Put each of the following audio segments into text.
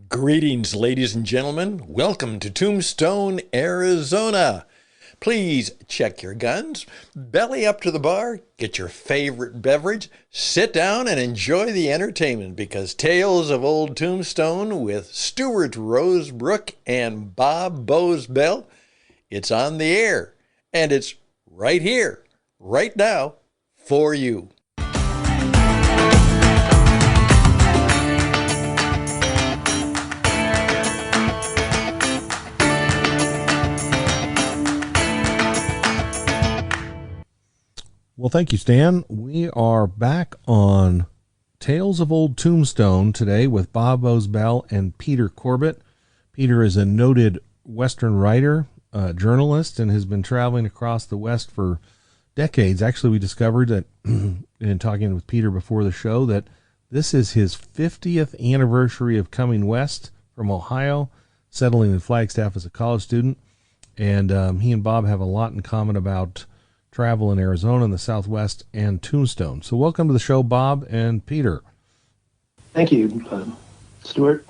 Greetings, ladies and gentlemen. Welcome to Tombstone, Arizona. Please check your guns, belly up to the bar, get your favorite beverage, sit down and enjoy the entertainment because Tales of Old Tombstone with Stuart Rosebrook and Bob Boze, it's on the air and it's right here, right now for you. Well, thank you, Stan. We are back on Tales of Old Tombstone today with Bob Boze and Peter Corbett. Peter is a noted Western writer, journalist, and has been traveling across the West for decades. Actually, we discovered that in talking with Peter before the show that this is his 50th anniversary of coming west from Ohio, settling in Flagstaff as a college student. And he and Bob have a lot in common about travel in Arizona in the Southwest and Tombstone. So welcome to the show, Bob and Peter. Thank you, Stuart.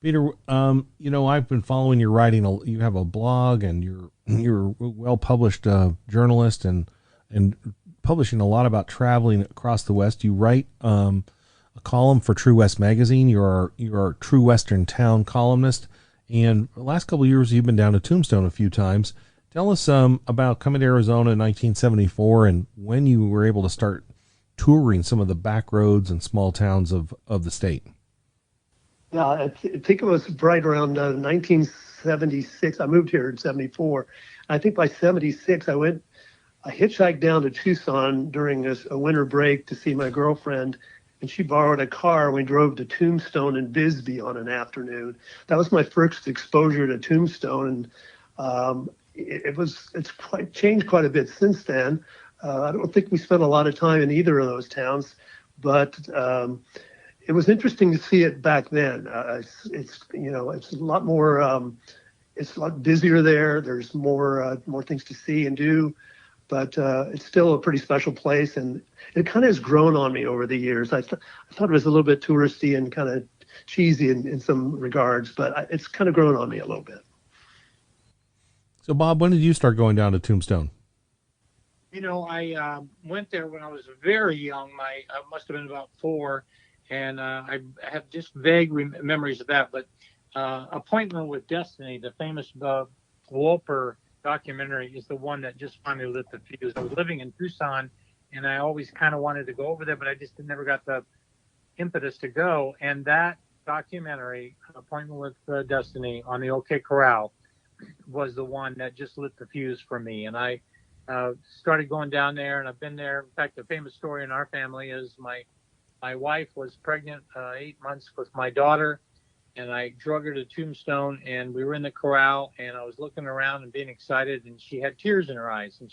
Peter, I've been following your writing. You have a blog, and you're a well-published journalist and publishing a lot about traveling across the West. You write a column for True West magazine. You're a True Western Town columnist, and the last couple of years you've been down to Tombstone a few times. Tell us about coming to Arizona in 1974 and when you were able to start touring some of the back roads and small towns of the state. Yeah, I think it was right around 1976. I moved here in 74. I think by 76, I hitchhiked down to Tucson during a winter break to see my girlfriend, and she borrowed a car. And we drove to Tombstone and Bisbee on an afternoon. That was my first exposure to Tombstone, and it's quite changed quite a bit since then. I don't think we spent a lot of time in either of those towns, but it was interesting to see it back then. It's a lot more. It's a lot busier there. There's more things to see and do, but it's still a pretty special place, and it kind of has grown on me over the years. I thought it was a little bit touristy and kind of cheesy in some regards, but it's kind of grown on me a little bit. So, Bob, when did you start going down to Tombstone? I went there when I was very young. I must have been about 4, and I have just vague memories of that. But Appointment with Destiny, the famous Wolper documentary, is the one that just finally lit the fuse. I was living in Tucson, and I always kind of wanted to go over there, but I just never got the impetus to go. And that documentary, Appointment with Destiny, on the OK Corral, was the one that just lit the fuse for me. And I started going down there, and I've been there. In fact, a famous story in our family is my wife was pregnant 8 months with my daughter, and I drug her to Tombstone, and we were in the corral, and I was looking around and being excited, and she had tears in her eyes. And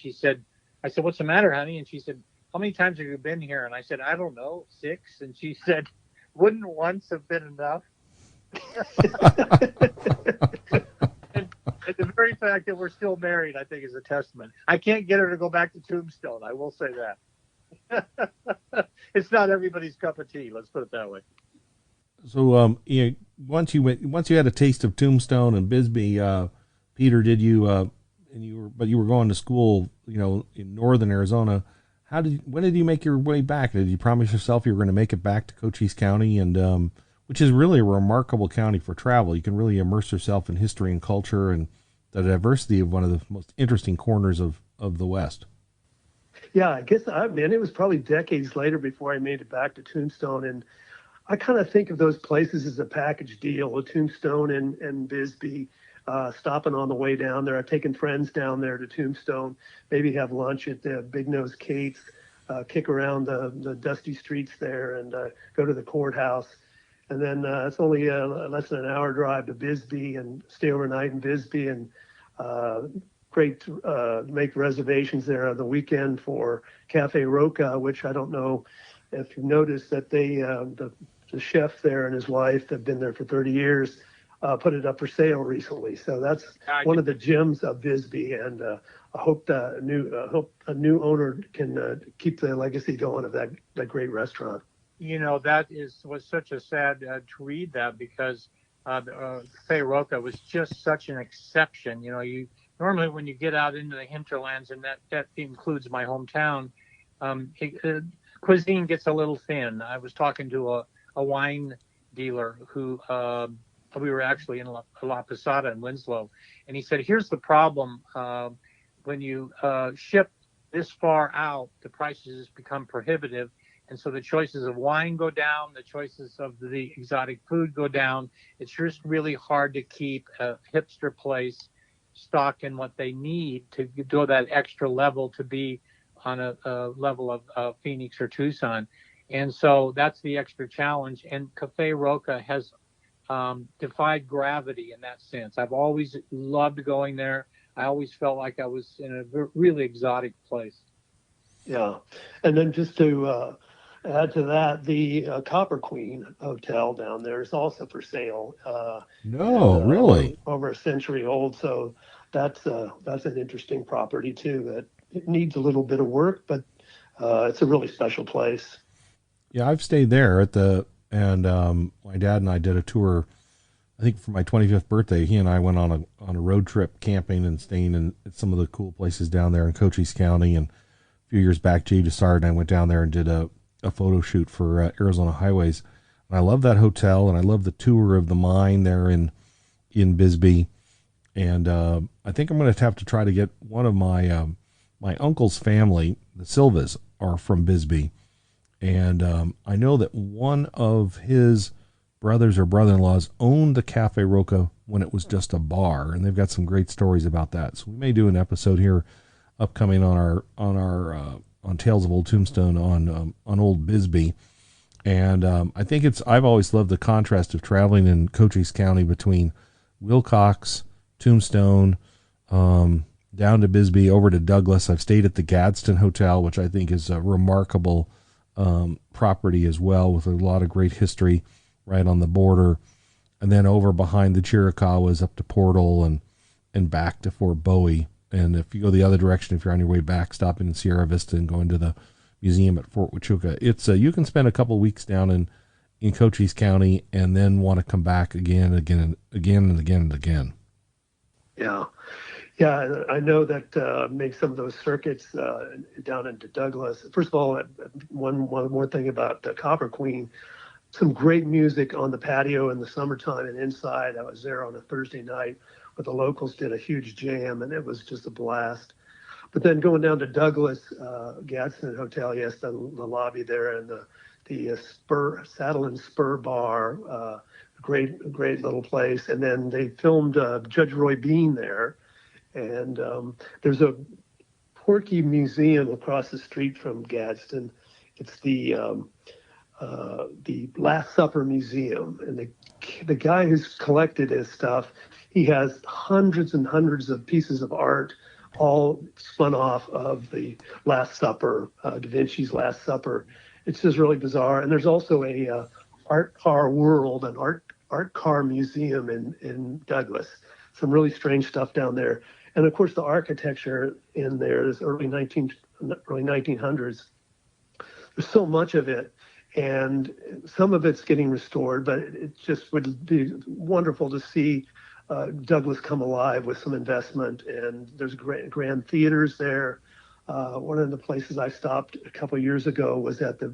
I said, "What's the matter, honey?" And she said, "How many times have you been here?" And I said, "I don't know, 6. And she said, "Wouldn't once have been enough?" And the very fact that we're still married, I think, is a testament. I can't get her to go back to Tombstone. I will say that. It's not everybody's cup of tea. Let's put it that way. So, once you had a taste of Tombstone and Bisbee, Peter, did you? But you were going to school, in northern Arizona. When did you make your way back? Did you promise yourself you were going to make it back to Cochise County, and which is really a remarkable county for travel? You can really immerse yourself in history and culture and the diversity of one of the most interesting corners of the West. Yeah, I guess it was probably decades later before I made it back to Tombstone, and I kind of think of those places as a package deal with Tombstone and Bisbee. Stopping on the way down there. I've taken friends down there to Tombstone, maybe have lunch at the Big Nose Kate's, kick around the dusty streets there, and go to the courthouse. And then it's only less than an hour drive to Bisbee, and stay overnight in Bisbee, and great make reservations there on the weekend for Cafe Roca, which I don't know if you've noticed that the chef there and his wife have been there for 30 years, put it up for sale recently. So that's one of the gems of Bisbee, and I hope a new owner can keep the legacy going of that great restaurant. was such a sad to read that, because Cafe Roca was just such an exception. You normally, when you get out into the hinterlands, and that includes my hometown, cuisine gets a little thin. I was talking to a wine dealer who we were actually in La Posada in Winslow, and he said, "Here's the problem: when you ship this far out, the prices become prohibitive." And so the choices of wine go down, the choices of the exotic food go down. It's just really hard to keep a hipster place stocking what they need to go that extra level to be on a level of Phoenix or Tucson. And so that's the extra challenge. And Cafe Roca has defied gravity in that sense. I've always loved going there. I always felt like I was in a really exotic place. Yeah. And then just to add to that, the Copper Queen Hotel down there is also for sale. No, really? Over a century old. So that's an interesting property too. That it needs a little bit of work, but it's a really special place. Yeah, I've stayed there and my dad and I did a tour. I think for my 25th birthday, he and I went on a road trip camping and staying in some of the cool places down there in Cochise County. And a few years back, Jay Desard and I went down there and did a photo shoot for Arizona Highways. And I love that hotel, and I love the tour of the mine there in Bisbee. And I think I'm going to have to try to get one of my uncle's family, the Silvas, are from Bisbee. And I know that one of his brothers or brother-in-laws owned the Cafe Roca when it was just a bar, and they've got some great stories about that. So we may do an episode here upcoming on Tales of Old Tombstone on Old Bisbee. And I think I've always loved the contrast of traveling in Cochise County between Wilcox, Tombstone, down to Bisbee, over to Douglas. I've stayed at the Gadsden Hotel, which I think is a remarkable property as well, with a lot of great history right on the border. And then over behind the Chiricahuas up to Portal and back to Fort Bowie. And if you go the other direction, if you're on your way back, stopping in Sierra Vista and going to the museum at Fort Huachuca, it's you can spend a couple of weeks down in Cochise County and then want to come back again and again. Yeah. Yeah, I know that make some of those circuits down into Douglas. First of all, one more thing about the Copper Queen, some great music on the patio in the summertime and inside. I was there on a Thursday night where the locals did a huge jam, and it was just a blast. But then going down to Douglas, Gadsden Hotel, yes, the lobby there, and the Saddle and Spur Bar, great little place. And then they filmed Judge Roy Bean there. And there's a Porky Museum across the street from Gadsden. It's the Last Supper Museum, and the guy who's collected his stuff, he has hundreds and hundreds of pieces of art, all spun off of the Last Supper, Da Vinci's Last Supper. It's just really bizarre. And there's also a art car world, an art car museum in Douglas. Some really strange stuff down there. And of course, the architecture in there is early 1900s. There's so much of it, and some of it's getting restored, but it just would be wonderful to see Douglas come alive with some investment. And there's grand theaters there. One of the places I stopped a couple of years ago was at the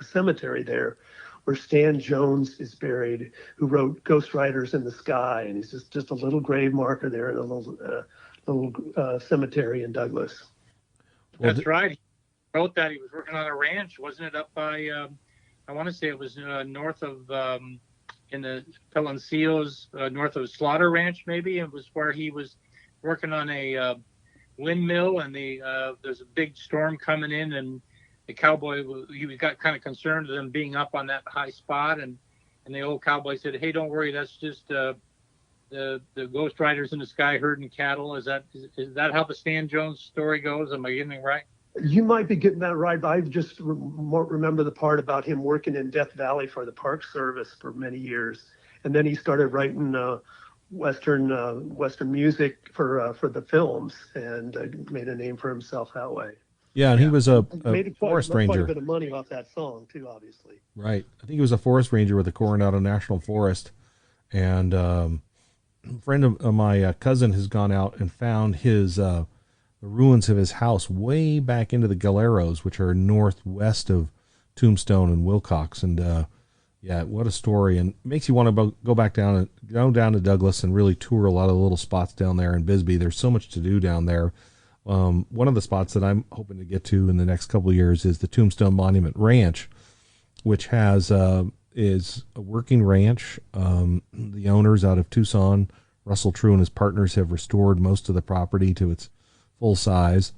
cemetery there, where Stan Jones is buried, who wrote Ghost Riders in the Sky, and he's just a little grave marker there in a little cemetery in Douglas. Well, that's right. He wrote that. He was working on a ranch, wasn't it, up by, I want to say it was north of, in the Palancios, north of Slaughter Ranch, maybe. It was where he was working on a windmill, and there's a big storm coming in, and the cowboy, he got kind of concerned with them being up on that high spot, and the old cowboy said, "Hey, don't worry, that's just the Ghost Riders in the Sky herding cattle." Is that how the Stan Jones story goes? Am I getting it right? You might be getting that right, but I just remember the part about him working in Death Valley for the Park Service for many years, and then he started writing Western music for the films, and made a name for himself that way. Yeah, and he was a Made forest quite a ranger. bit of money off that song too, obviously. Right. I think he was a forest ranger with the Coronado National Forest. And a friend of my cousin has gone out and found the ruins of his house way back into the Galeros, which are northwest of Tombstone and Wilcox. And yeah, what a story. And it makes you want to go back down to Douglas and really tour a lot of the little spots down there in Bisbee. There's so much to do down there. One of the spots that I'm hoping to get to in the next couple of years is the Tombstone Monument Ranch, which is a working ranch. The owners out of Tucson, Russell True and his partners, have restored most of the property to its full size.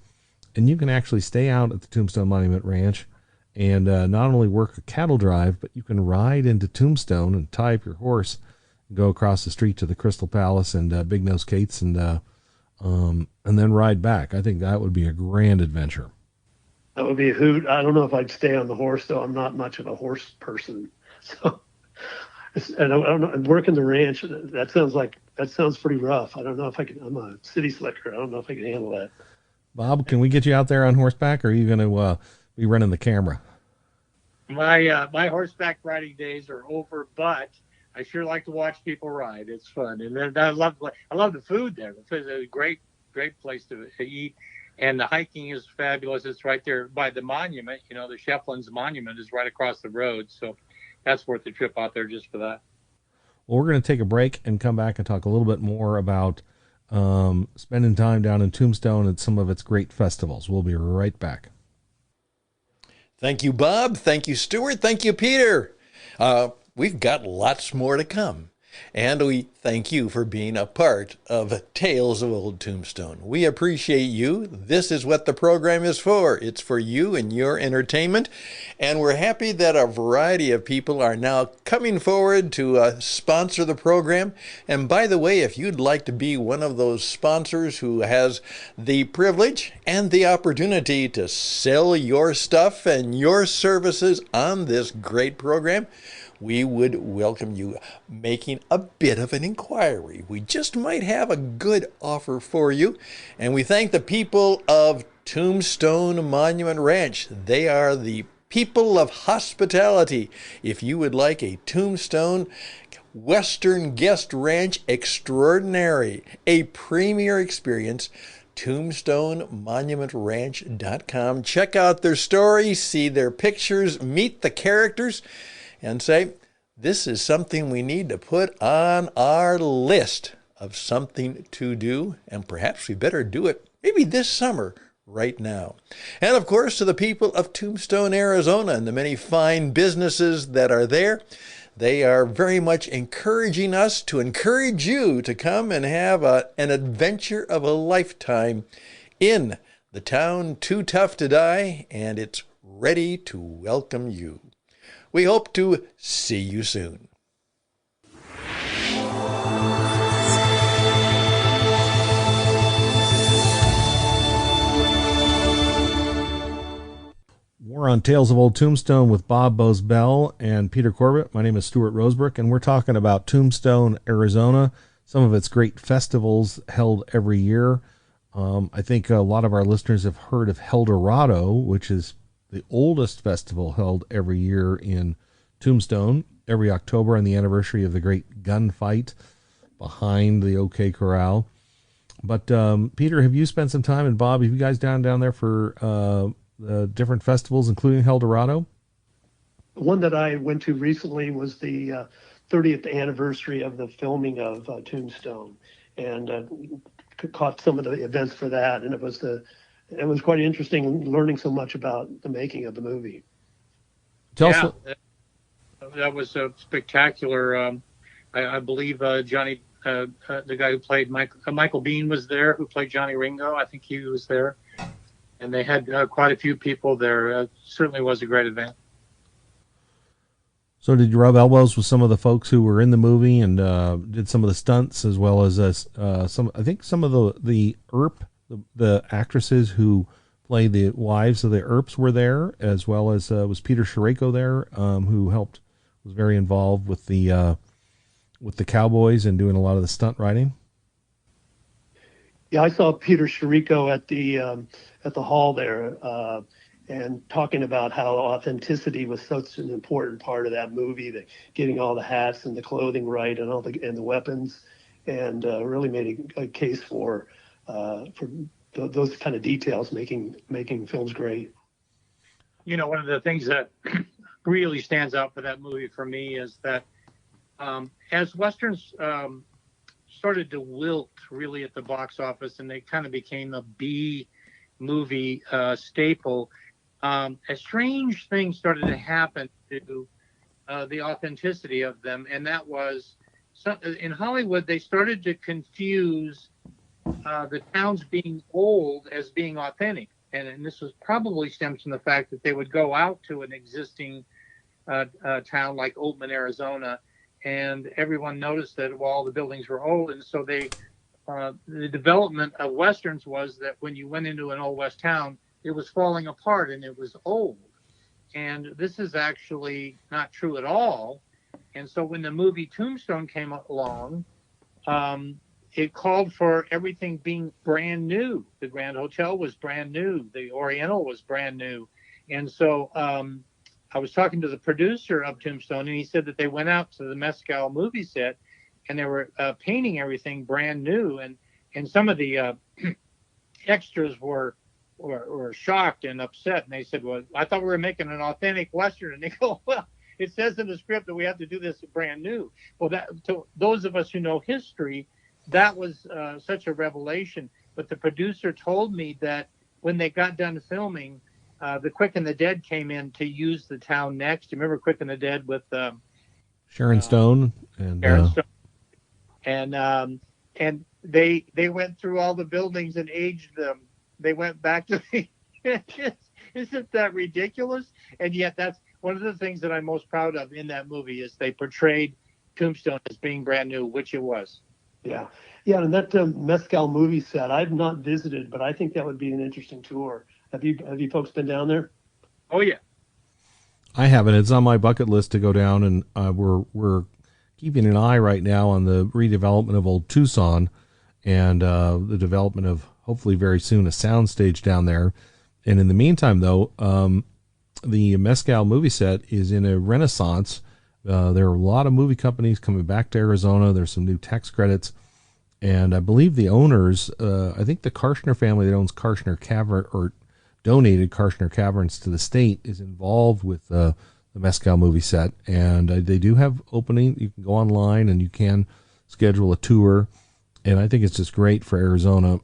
And you can actually stay out at the Tombstone Monument Ranch and not only work a cattle drive, but you can ride into Tombstone and tie up your horse and go across the street to the Crystal Palace and Big Nose Kate's and then ride back. I think that would be a grand adventure. That would be a hoot. I don't know if I'd stay on the horse, though. I'm not much of a horse person. So, and I don't know, working the ranch, that sounds pretty rough. I don't know if I can. I'm a city slicker. I don't know if I can handle that. Bob, can we get you out there on horseback, or are you going to be running the camera? My horseback riding days are over, but I sure like to watch people ride. It's fun, and then I love the food there. It's a great place to eat, and the hiking is fabulous. It's right there by the monument. You know, the Shefflin's monument is right across the road, so that's worth the trip out there just for that. Well, we're going to take a break and come back and talk a little bit more about spending time down in Tombstone and some of its great festivals. We'll be right back. Thank you, Bob. Thank you, Stuart. Thank you, Peter. We've got lots more to come. And we thank you for being a part of Tales of Old Tombstone. We appreciate you. This is what the program is for. It's for you and your entertainment. And we're happy that a variety of people are now coming forward to sponsor the program. And by the way, if you'd like to be one of those sponsors who has the privilege and the opportunity to sell your stuff and your services on this great program, we would welcome you making a bit of an inquiry. We just might have a good offer for you. And we thank the people of Tombstone Monument Ranch. They are the people of hospitality. If you would like a Tombstone Western Guest Ranch extraordinary, a premier experience, TombstoneMonumentRanch.com. Check out their story, see their pictures, meet the characters, and say, this is something we need to put on our list of something to do, and perhaps we better do it maybe this summer right now. And of course, to the people of Tombstone, Arizona, and the many fine businesses that are there, they are very much encouraging us to encourage you to come and have an adventure of a lifetime in the town too tough to die, and it's ready to welcome you. We hope to see you soon. We're on Tales of Old Tombstone with Bob Boze Bell and Peter Corbett. My name is Stuart Rosebrook, and we're talking about Tombstone, Arizona, some of its great festivals held every year. I think a lot of our listeners have heard of Heldorado, which is the oldest festival held every year in Tombstone, every October on the anniversary of the great gunfight behind the OK Corral. But Peter, have you spent some time, and Bob, have you guys down there for the different festivals, including Heldorado? The one that I went to recently was the 30th anniversary of the filming of Tombstone, and caught some of the events for that, and it was quite interesting learning so much about the making of the movie. That was a spectacular. I believe Johnny, the guy who played Michael Biehn, was there, who played Johnny Ringo. I think he was there, and they had quite a few people there. It certainly was a great event. So did you rub elbows with some of the folks who were in the movie and did some of the stunts, as well as some of the the actresses who played the wives of the Earps were there, as well as was Peter Sherayko there, who was very involved with the cowboys and doing a lot of the stunt riding? Yeah, I saw Peter Shiriko at the hall there, and talking about how authenticity was such an important part of that movie, that getting all the hats and the clothing right and the weapons, and really made a case for those kind of details, making films great. One of the things that really stands out for that movie for me is that as Westerns started to wilt really at the box office, and they kind of became a B movie staple, a strange thing started to happen to the authenticity of them, and that was in Hollywood they started to confuse the towns being old as being authentic, and this was probably stems from the fact that they would go out to an existing town like Oatman, Arizona, and everyone noticed that all the buildings were old, and so the development of Westerns was that when you went into an old West town, it was falling apart and it was old. And this is actually not true at all. And so when the movie Tombstone came along, it called for everything being brand new. The Grand Hotel was brand new. The Oriental was brand new. And so I was talking to the producer of Tombstone, and he said that they went out to the Mescal movie set and they were painting everything brand new. And some of the extras were shocked and upset. And they said, well, I thought we were making an authentic Western. And they go, well, it says in the script that we have to do this brand new. Well, to those of us who know history, that was such a revelation. But the producer told me that when they got done filming, the Quick and the Dead came in to use the town next. You remember Quick and the Dead with Sharon Stone and Sharon Stone. And they went through all the buildings and aged them. They went back to the isn't that ridiculous? And yet that's one of the things that I'm most proud of in that movie is they portrayed Tombstone as being brand new, which it was. Yeah, and that Mescal movie set I've not visited, but I think that would be an interesting tour. Have you folks been down there? Oh yeah, I haven't. It's on my bucket list to go down, and we're keeping an eye right now on the redevelopment of Old Tucson and the development of hopefully very soon a soundstage down there. And in the meantime, though, the Mescal movie set is in a renaissance. There are a lot of movie companies coming back to Arizona. There's some new tax credits. And I believe the owners, I think the Karshner family that owns Karshner Cavern or donated Karshner Caverns to the state is involved with the Mescal movie set. And they do have opening. You can go online and you can schedule a tour. And I think it's just great for Arizona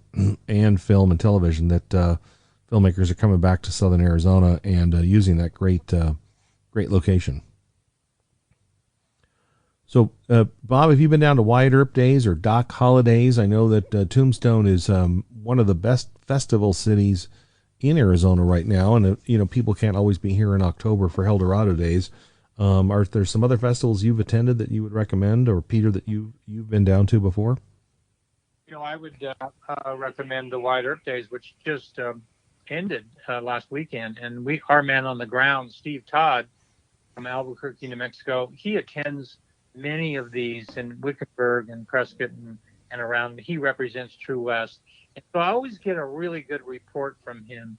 and film and television that filmmakers are coming back to Southern Arizona and using that great location. So, Bob, have you been down to Wyatt Earp Days or Doc Holidays? I know that Tombstone is one of the best festival cities in Arizona right now, and people can't always be here in October for Eldorado Days. Are there some other festivals you've attended that you would recommend, or Peter, that you've been down to before? I would recommend the Wyatt Earp Days, which just ended last weekend, and our man on the ground, Steve Todd from Albuquerque, New Mexico, he attends many of these in Wickenburg and Prescott and around. He represents True West. And so I always get a really good report from him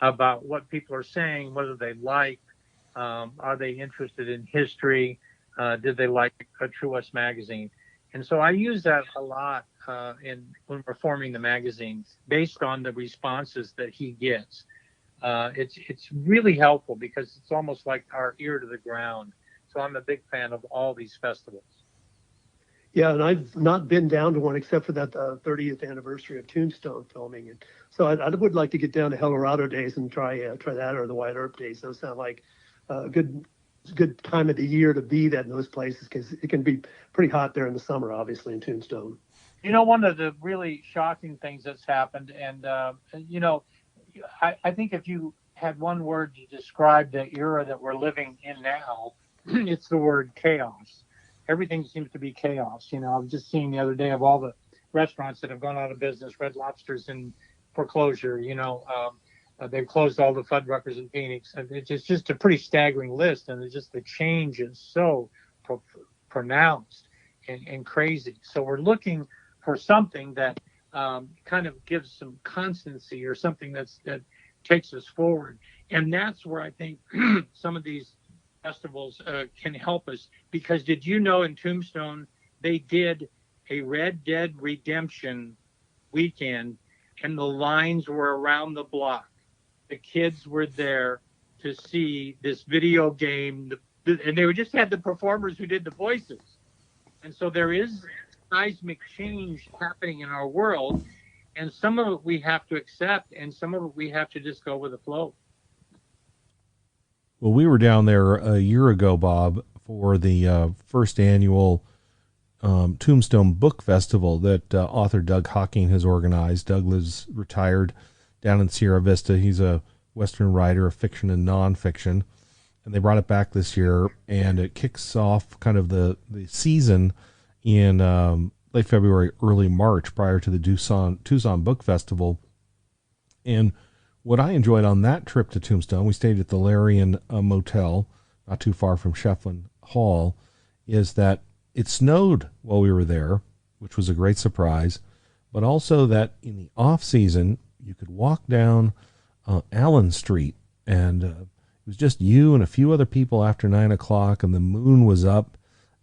about what people are saying, whether they like, are they interested in history, did they like a True West magazine. And so I use that a lot when we're forming the magazine based on the responses that he gets. It's really helpful because it's almost like our ear to the ground. So I'm a big fan of all these festivals. Yeah, and I've not been down to one except for that 30th anniversary of Tombstone filming. And so I would like to get down to Eldorado Days and try that, or the Wyatt Earp Days. Those sound like a good time of the year to be in those places, because it can be pretty hot there in the summer, obviously, in Tombstone. One of the really shocking things that's happened, and I think if you had one word to describe the era that we're living in now, it's the word chaos. Everything seems to be chaos. I was just seeing the other day of all the restaurants that have gone out of business. Red Lobster's in foreclosure. They've closed all the Fuddruckers in Phoenix. It's just a pretty staggering list, and it's just the change is so pronounced and crazy. So we're looking for something that kind of gives some constancy or something that takes us forward. And that's where I think some of these festivals can help us. Because did you know in Tombstone, they did a Red Dead Redemption weekend, and the lines were around the block. The kids were there to see this video game, and they just had the performers who did the voices. And so there is seismic change happening in our world, and some of it we have to accept, and some of it we have to just go with the flow. Well, we were down there a year ago, Bob, for the first annual Tombstone Book Festival that author Doug Hocking has organized. Doug lives retired down in Sierra Vista. He's a Western writer of fiction and nonfiction, and they brought it back this year, and it kicks off kind of the season in late February, early March, prior to the Tucson Book Festival. And what I enjoyed on that trip to Tombstone, we stayed at the Larian Motel, not too far from Shefflin Hall, is that it snowed while we were there, which was a great surprise, but also that in the off season, you could walk down Allen Street, and it was just you and a few other people after 9 o'clock, and the moon was up,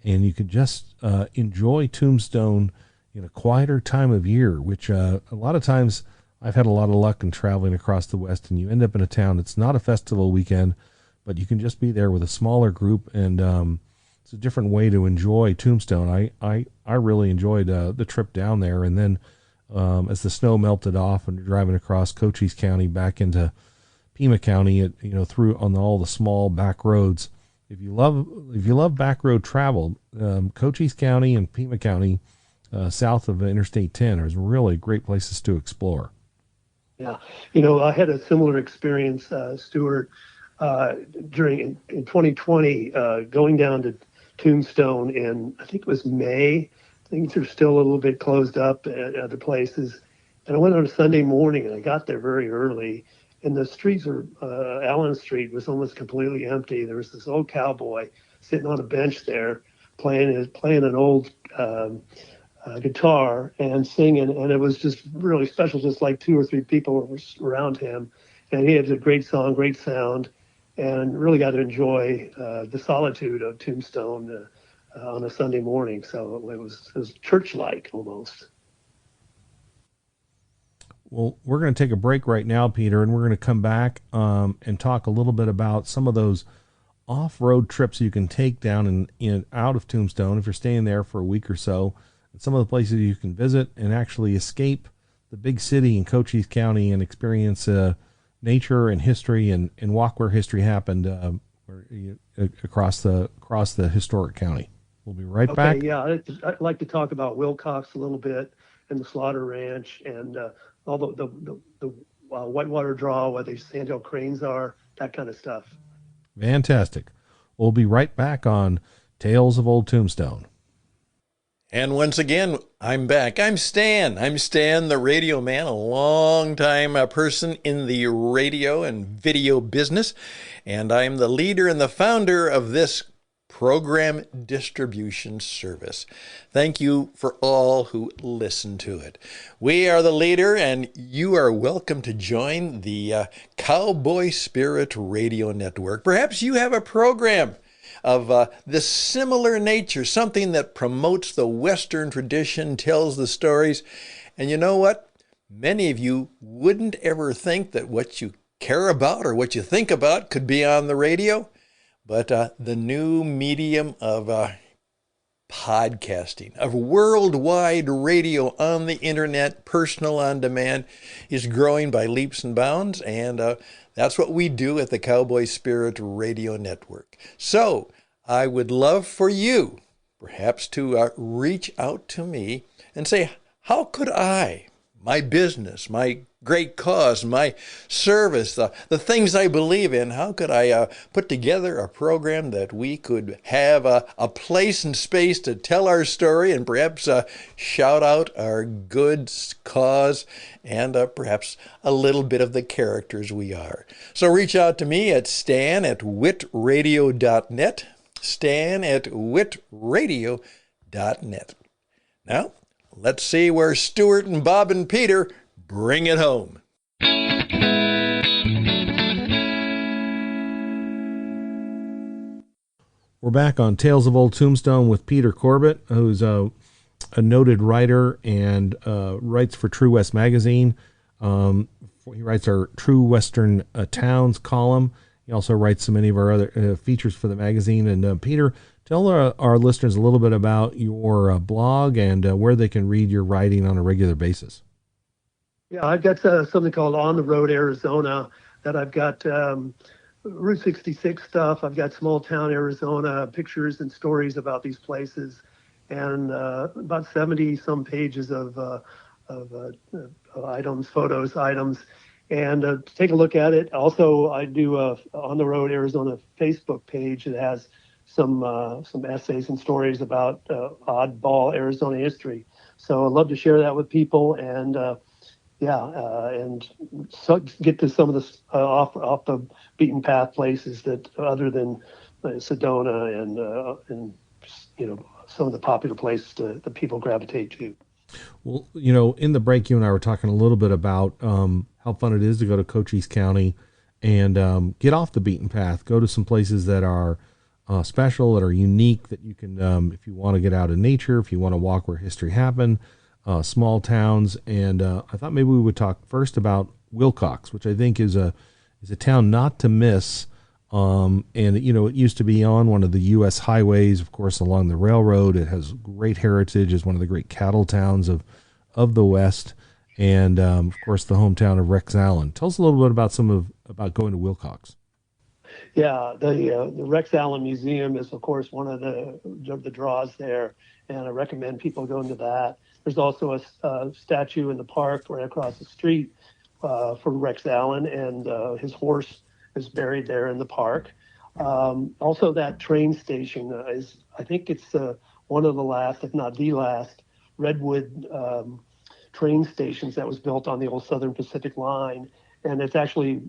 and you could just enjoy Tombstone in a quieter time of year, which a lot of times I've had a lot of luck in traveling across the West, and you end up in a town that's not a festival weekend, but you can just be there with a smaller group, and it's a different way to enjoy Tombstone. I really enjoyed the trip down there, and then as the snow melted off and you're driving across Cochise County back into Pima County, through on all the small back roads. If you love back road travel, Cochise County and Pima County, south of Interstate 10, are really great places to explore. Yeah, I had a similar experience, Stuart, in 2020, going down to Tombstone in, I think it was May. Things are still a little bit closed up at other places. And I went on a Sunday morning, and I got there very early, and the streets Allen Street was almost completely empty. There was this old cowboy sitting on a bench there playing an old guitar and singing, and it was just really special, just like 2 or 3 people were around him. And he had a great song, great sound, and really got to enjoy the solitude of Tombstone on a Sunday morning. So it was church-like almost. Well, we're going to take a break right now, Peter, and we're going to come back and talk a little bit about some of those off-road trips you can take down in out of Tombstone if you're staying there for a week or so, and some of the places you can visit and actually escape the big city in Cochise County and experience nature and history and walk where history happened across the historic county. We'll be right back. Okay, yeah, I'd like to talk about Wilcox a little bit and the Slaughter Ranch and all the whitewater draw, where the sandhill cranes are, that kind of stuff. Fantastic. We'll be right back on Tales of Old Tombstone. And once again, I'm back. I'm Stan. I'm Stan, the radio man, a long-time person in the radio and video business. And I'm the leader and the founder of this program distribution service. Thank you for all who listen to it. We are the leader, and you are welcome to join the Cowboy Spirit Radio Network. Perhaps you have a program of this similar nature, something that promotes the Western tradition, tells the stories. And you know what? Many of you wouldn't ever think that what you care about or what you think about could be on the radio. But the new medium of podcasting, of worldwide radio on the internet, personal on demand, is growing by leaps and bounds. And that's what we do at the Cowboy Spirit Radio Network. So I would love for you perhaps to reach out to me and say, how could I, my business, my great cause, my service, the things I believe in, how could I put together a program that we could have a place and space to tell our story and perhaps shout out our good cause and perhaps a little bit of the characters we are. So reach out to me at stan@witradio.net, stan@witradio.net. Now, Let's see where Stuart and Bob and Peter bring it home. We're back on Tales of Old Tombstone with Peter Corbett, who's a noted writer and writes for True West Magazine. He writes our True Western Towns column. He also writes so many of our other features for the magazine. And Peter, tell our listeners a little bit about your blog and where they can read your writing on a regular basis. Yeah, I've got something called On the Road Arizona that I've got Route 66 stuff. I've got small town Arizona pictures and stories about these places, and about 70 some pages of items, photos, items, and take a look at it. Also, I do a On the Road Arizona Facebook page that has some essays and stories about oddball Arizona history. So I'd love to share that with people, and and so get to some of the off the beaten path places that other than Sedona and some of the popular places that people gravitate to. Well, in the break, you and I were talking a little bit about how fun it is to go to Cochise County and get off the beaten path, go to some places that are special, that are unique, that you can, if you want to get out in nature, if you want to walk where history happened, small towns. And I thought maybe we would talk first about Wilcox, which I think is a town not to miss. And it used to be on one of the U.S. highways, of course, along the railroad. It has great heritage, is one of the great cattle towns of the West, and of course the hometown of Rex Allen. Tell us a little bit about going to Wilcox. Yeah, the Rex Allen Museum is, of course, one of the draws there, and I recommend people going to that. There's also a statue in the park right across the street for Rex Allen, and his horse is buried there in the park. Also, that train station I think it's one of the last, if not the last, redwood train stations that was built on the old Southern Pacific line. And it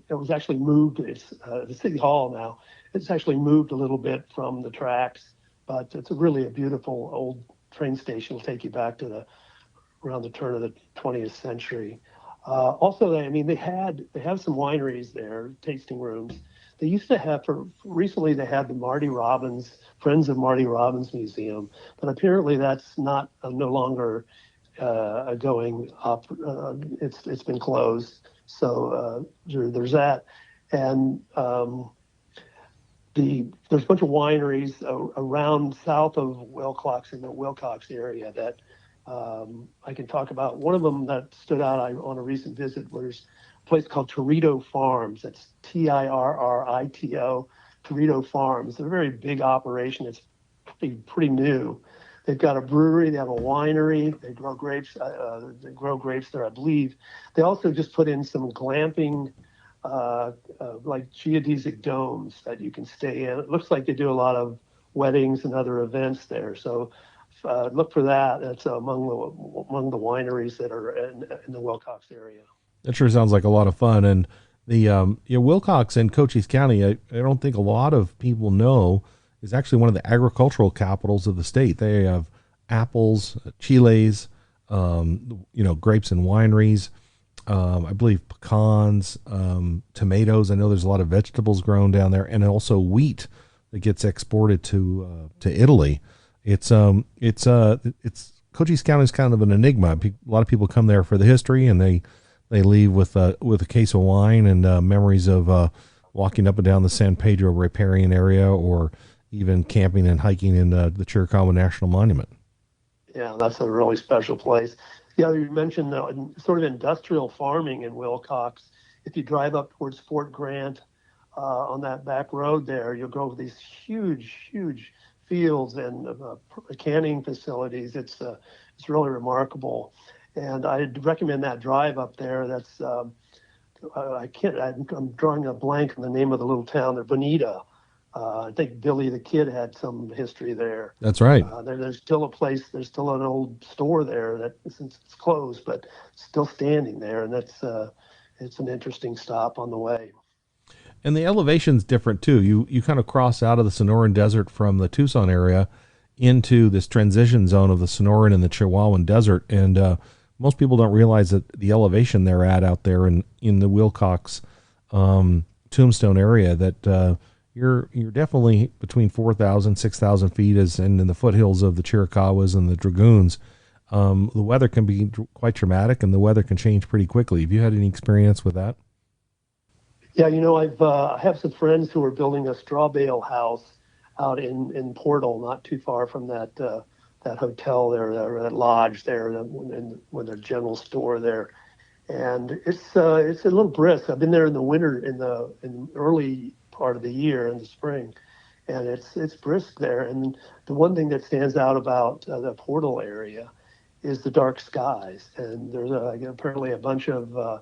was actually moved. It's the city hall now. It's actually moved a little bit from the tracks, but it's really a beautiful old train station. It'll take you back to around the turn of the 20th century. Also, they have some wineries there, tasting rooms. They used to have, recently they had the Friends of Marty Robbins Museum, but apparently that's no longer going up. It's been closed. So there's that. And there's a bunch of wineries around south of Wilcox, in the Wilcox area, that I can talk about. One of them that stood out on a recent visit was a place called Torito Farms. That's Tirrito, Torito Farms. They're a very big operation. It's pretty new. They've got a brewery. They have a winery. They grow grapes. There, I believe. They also just put in some glamping, like geodesic domes that you can stay in. It looks like they do a lot of weddings and other events there. So look for that. That's among the wineries that are in the Wilcox area. That sure sounds like a lot of fun. And the Wilcox and Cochise County, I don't think a lot of people know, is actually one of the agricultural capitals of the state. They have apples, chiles, grapes and wineries. I believe pecans, tomatoes. I know there's a lot of vegetables grown down there, and also wheat that gets exported to Italy. It's Cochise County is kind of an enigma. A lot of people come there for the history, and they leave with a case of wine and memories of walking up and down the San Pedro riparian area, or even camping and hiking in the Chiricahua National Monument. Yeah, that's a really special place. Yeah, you mentioned sort of industrial farming in Wilcox. If you drive up towards Fort Grant on that back road there, you'll go over these huge fields and canning facilities. It's really remarkable, and I'd recommend that drive up there. That's I'm drawing a blank on the name of the little town there, Bonita. I think Billy the Kid had some history there. That's right. There's still a place. There's still an old store there that, since it's closed, but still standing there, and that's it's an interesting stop on the way. And the elevation's different too. You kind of cross out of the Sonoran Desert from the Tucson area into this transition zone of the Sonoran and the Chihuahuan Desert. And most people don't realize that the elevation they're at out there in the Wilcox Tombstone area, that you're definitely between 4,000, 6,000 feet, and in the foothills of the Chiricahuas and the Dragoons. The weather can be quite traumatic, and the weather can change pretty quickly. Have you had any experience with that? Yeah, I have some friends who are building a straw bale house out in Portal, not too far from that hotel there, that lodge there, with a general store there, and it's a little brisk. I've been there in the winter, in the early part of the year, in the spring, and it's brisk there. And the one thing that stands out about the Portal area is the dark skies, and there's apparently a bunch of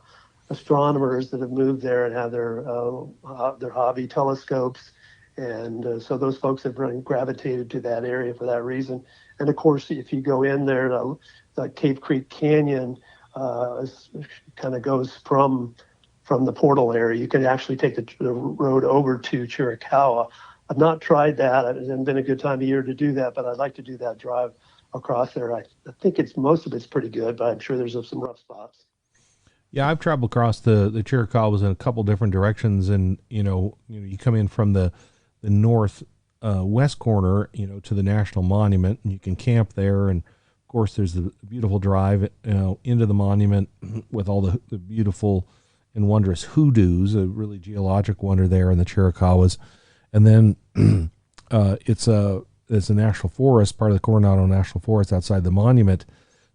astronomers that have moved there and have their hobby telescopes, and so those folks have really gravitated to that area for that reason. And of course, if you go in there, the Cave Creek Canyon kind of goes from the Portal area. You can actually take the road over to Chiricahua. I've not tried that. It hasn't been a good time of year to do that, but I'd like to do that drive across there. I think most of it's pretty good, but I'm sure there's some rough spots. Yeah, I've traveled across the Chiricahuas in a couple different directions, and you come in from the north west corner, to the National Monument, and you can camp there. And of course, there's the beautiful drive, into the monument with all the beautiful and wondrous hoodoos, a really geologic wonder there in the Chiricahuas. And then it's a national forest, part of the Coronado National Forest outside the monument.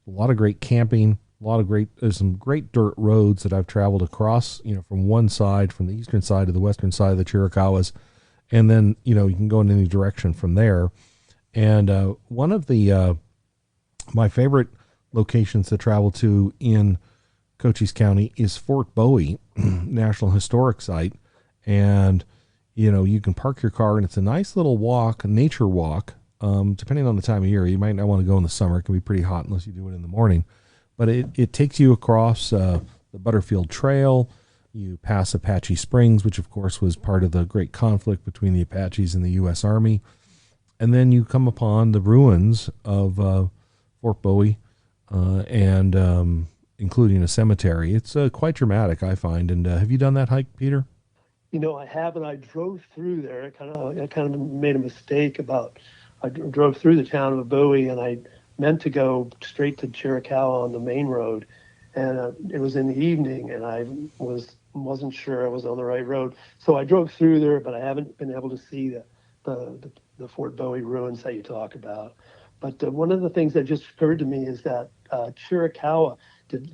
A lot of great camping. There's some great dirt roads that I've traveled across, from one side, from the eastern side to the western side of the Chiricahuas. And then, you can go in any direction from there. And one of my favorite locations to travel to in Cochise County is Fort Bowie National Historic Site. And, you can park your car, and it's a nice little walk, a nature walk. Depending on the time of year, you might not want to go in the summer. It can be pretty hot unless you do it in the morning. But it takes you across the Butterfield Trail. You pass Apache Springs, which of course was part of the great conflict between the Apaches and the U.S. Army. And then you come upon the ruins of Fort Bowie, and including a cemetery. It's quite dramatic, I find. And have you done that hike, Peter? I haven't. I drove through there. I kind of made a mistake I drove through the town of Bowie, and I meant to go straight to Chiricahua on the main road, and it was in the evening, and I wasn't sure I was on the right road. So I drove through there, but I haven't been able to see the Fort Bowie ruins that you talk about. But one of the things that just occurred to me is that Chiricahua,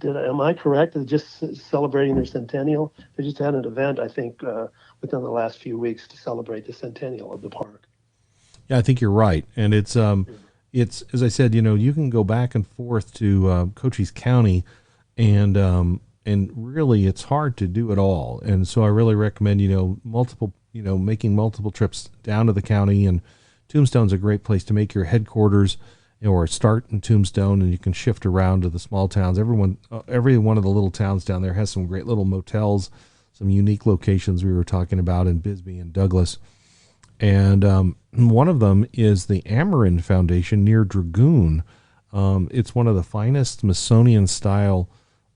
am I correct? They're just celebrating their centennial. They just had an event, I think, within the last few weeks to celebrate the centennial of the park. Yeah, I think you're right, and it's as I said, you can go back and forth to Cochise County, and really it's hard to do it all. And so I really recommend, making multiple trips down to the county. And Tombstone's a great place to make your headquarters, or start in Tombstone, and you can shift around to the small towns. Every one of the little towns down there has some great little motels, some unique locations we were talking about in Bisbee and Douglas. And one of them is the Amarin Foundation near Dragoon. It's one of the finest Smithsonian-style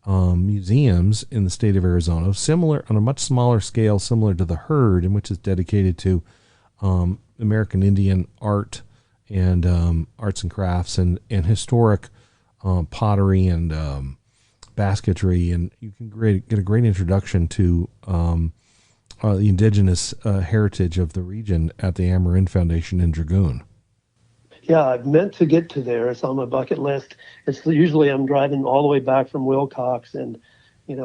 museums in the state of Arizona, similar on a much smaller scale, similar to the Herd, in which is dedicated to American Indian art and arts and crafts and historic pottery and basketry, and you can get a great introduction to the indigenous heritage of the region at the Amarin Foundation in Dragoon. Yeah, I've meant to get to there. It's on my bucket list. It's usually I'm driving all the way back from Wilcox, and you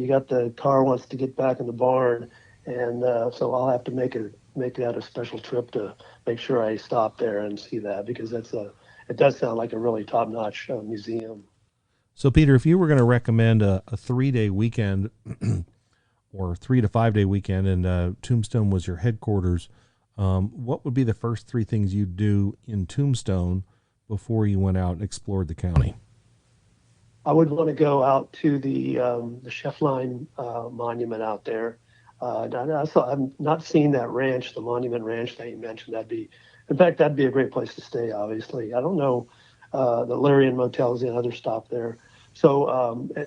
got the car wants to get back in the barn, and so I'll have to make that a special trip to make sure I stop there and see that, because it does sound like a really top-notch museum. So, Peter, if you were going to recommend a 3-day weekend or 3 to 5 day weekend, and Tombstone was your headquarters, what would be the first 3 things you'd do in Tombstone before you went out and explored the county? I would want to go out to the Chefline monument out there. I've not seen that ranch, the monument ranch that you mentioned. That'd be In fact, that'd be a great place to stay. Obviously, I don't know. The Larian Motel is another stop there. So,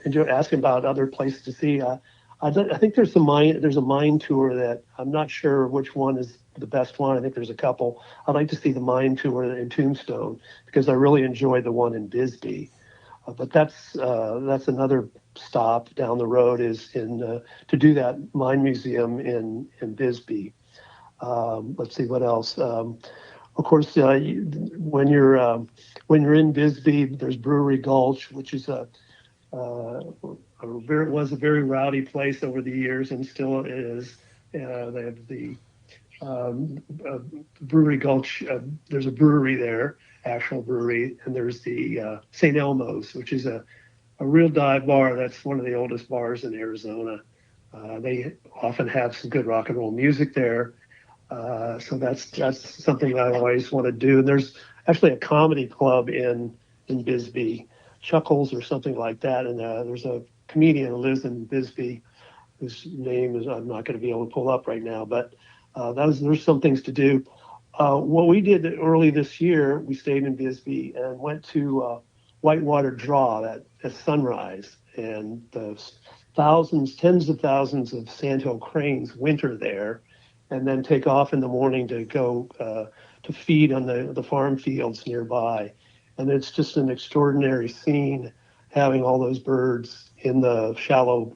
and you're asking about other places to see. I think there's a mine tour that I'm not sure which one is the best one. I think there's a couple. I'd like to see the mine tour in Tombstone because I really enjoyed the one in Bisbee. But that's another stop down the road is to do that mine museum in Bisbee. Let's see what else. Of course, when you're in Bisbee, there's Brewery Gulch, which is was a very rowdy place over the years and still is. They have the Brewery Gulch. There's a brewery there, actual brewery, and there's the St. Elmo's, which is a real dive bar. That's one of the oldest bars in Arizona. They often have some good rock and roll music there. So that's something that I always want to do. And there's actually a comedy club in Bisbee, Chuckles or something like that. And there's a comedian who lives in Bisbee whose name is I'm not going to be able to pull up right now. But there's some things to do. What we did early this year, we stayed in Bisbee and went to Whitewater Draw at sunrise. And the tens of thousands of sandhill cranes winter there, and then take off in the morning to go to feed on the farm fields nearby. And it's just an extraordinary scene having all those birds in the shallow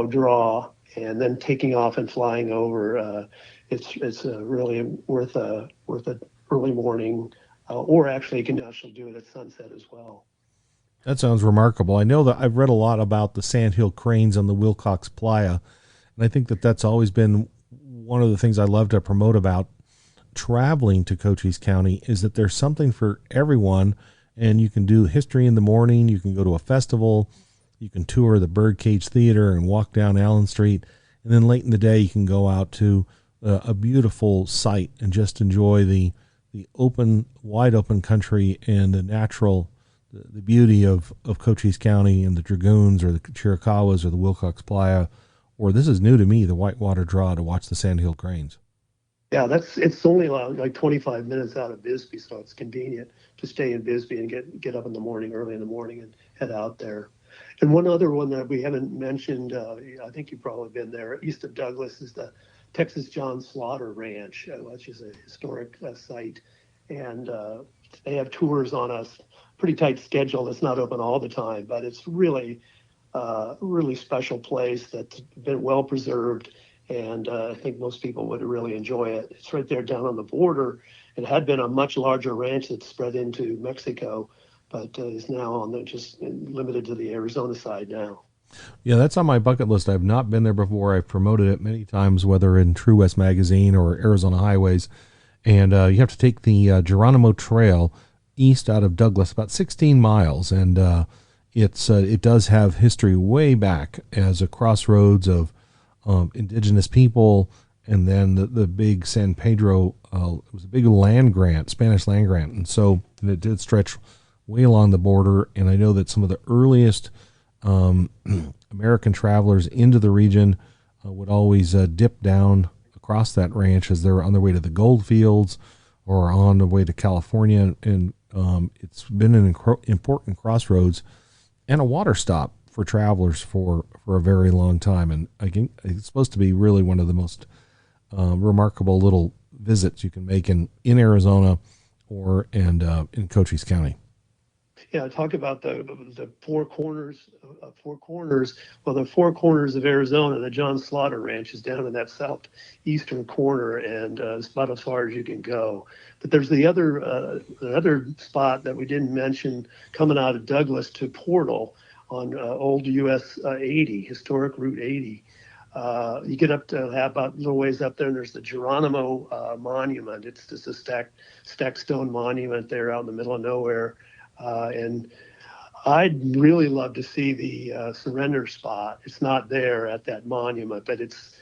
draw and then taking off and flying over. It's really worth an early morning, or actually you can actually do it at sunset as well. That sounds remarkable. I know that I've read a lot about the sandhill cranes on the Wilcox Playa, and I think that that's always been one of the things I love to promote about traveling to Cochise County is that there's something for everyone, and you can do history in the morning, you can go to a festival, you can tour the Birdcage Theater and walk down Allen Street, and then late in the day you can go out to a beautiful site and just enjoy the open, wide open country and the beauty of Cochise County and the Dragoons or the Chiricahuas or the Wilcox Playa, or this is new to me, the Whitewater Draw to watch the sandhill cranes. Yeah, it's only like 25 minutes out of Bisbee, so it's convenient to stay in Bisbee and get up in the morning, early in the morning, and head out there. And one other one that we haven't mentioned, I think you've probably been there, east of Douglas, is the Texas John Slaughter Ranch, which is a historic site. And they have tours on a pretty tight schedule. It's not open all the time, but it's really special place that's been well preserved. And I think most people would really enjoy it. It's right there down on the border. It had been a much larger ranch that spread into Mexico, but is now just limited to the Arizona side now. Yeah, that's on my bucket list. I've not been there before. I've promoted it many times, whether in True West Magazine or Arizona Highways. And you have to take the Geronimo Trail east out of Douglas, about 16 miles. And it does have history way back as a crossroads of indigenous people, and then the big San Pedro, it was a big land grant, Spanish land grant, and so it did stretch way along the border. And I know that some of the earliest American travelers into the region would always dip down across that ranch as they're on their way to the gold fields or on the way to California, and it's been an important crossroads and a water stop for travelers for a very long time. And I think it's supposed to be really one of the most remarkable little visits you can make in Arizona or in Cochise County. Yeah, talk about the four corners. Well, the four corners of Arizona, the John Slaughter Ranch is down in that southeastern corner, and it's about as far as you can go. But there's the other spot that we didn't mention coming out of Douglas to Portal on old US 80, historic Route 80. You get up to about a little ways up there, and there's the Geronimo Monument. It's just a stacked stone monument there out in the middle of nowhere. And I'd really love to see the surrender spot. It's not there at that monument, but it's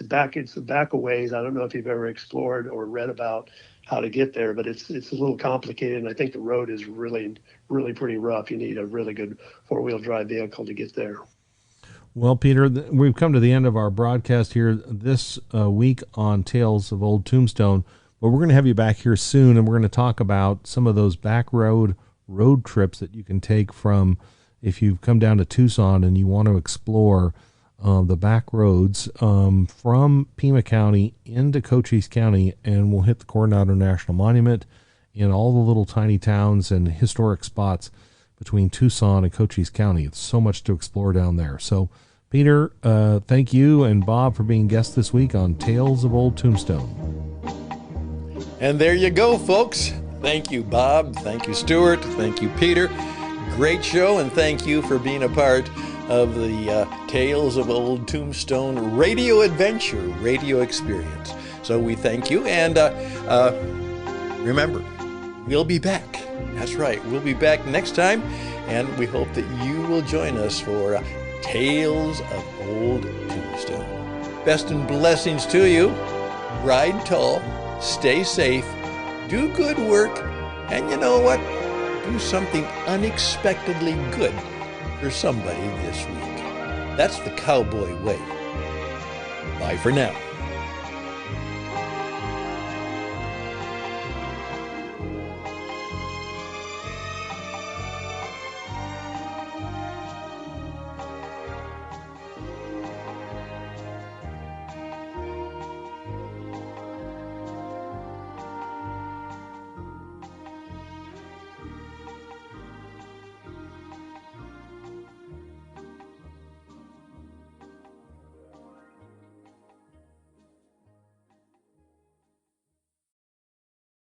back a ways. I don't know if you've ever explored or read about how to get there, but it's a little complicated, and I think the road is really, really pretty rough. You need a really good four-wheel drive vehicle to get there. Well, Peter, we've come to the end of our broadcast here this week on Tales of Old Tombstone. But we're going to have you back here soon, and we're going to talk about some of those back road trips that you can take from, if you've come down to Tucson and you want to explore the back roads from Pima County into Cochise County, and we'll hit the Coronado National Monument and all the little tiny towns and historic spots between Tucson and Cochise County. It's so much to explore down there. So, Peter, thank you and Bob for being guests this week on Tales of Old Tombstone. And there you go, folks. Thank you, Bob. Thank you, Stuart. Thank you, Peter. Great show, and thank you for being a part of the Tales of Old Tombstone radio adventure, radio experience. So we thank you, and remember, we'll be back. That's right, we'll be back next time, and we hope that you will join us for Tales of Old Tombstone. Best and blessings to you. Ride tall, stay safe, do good work, and you know what? Do something unexpectedly good for somebody this week. That's the cowboy way. Bye for now.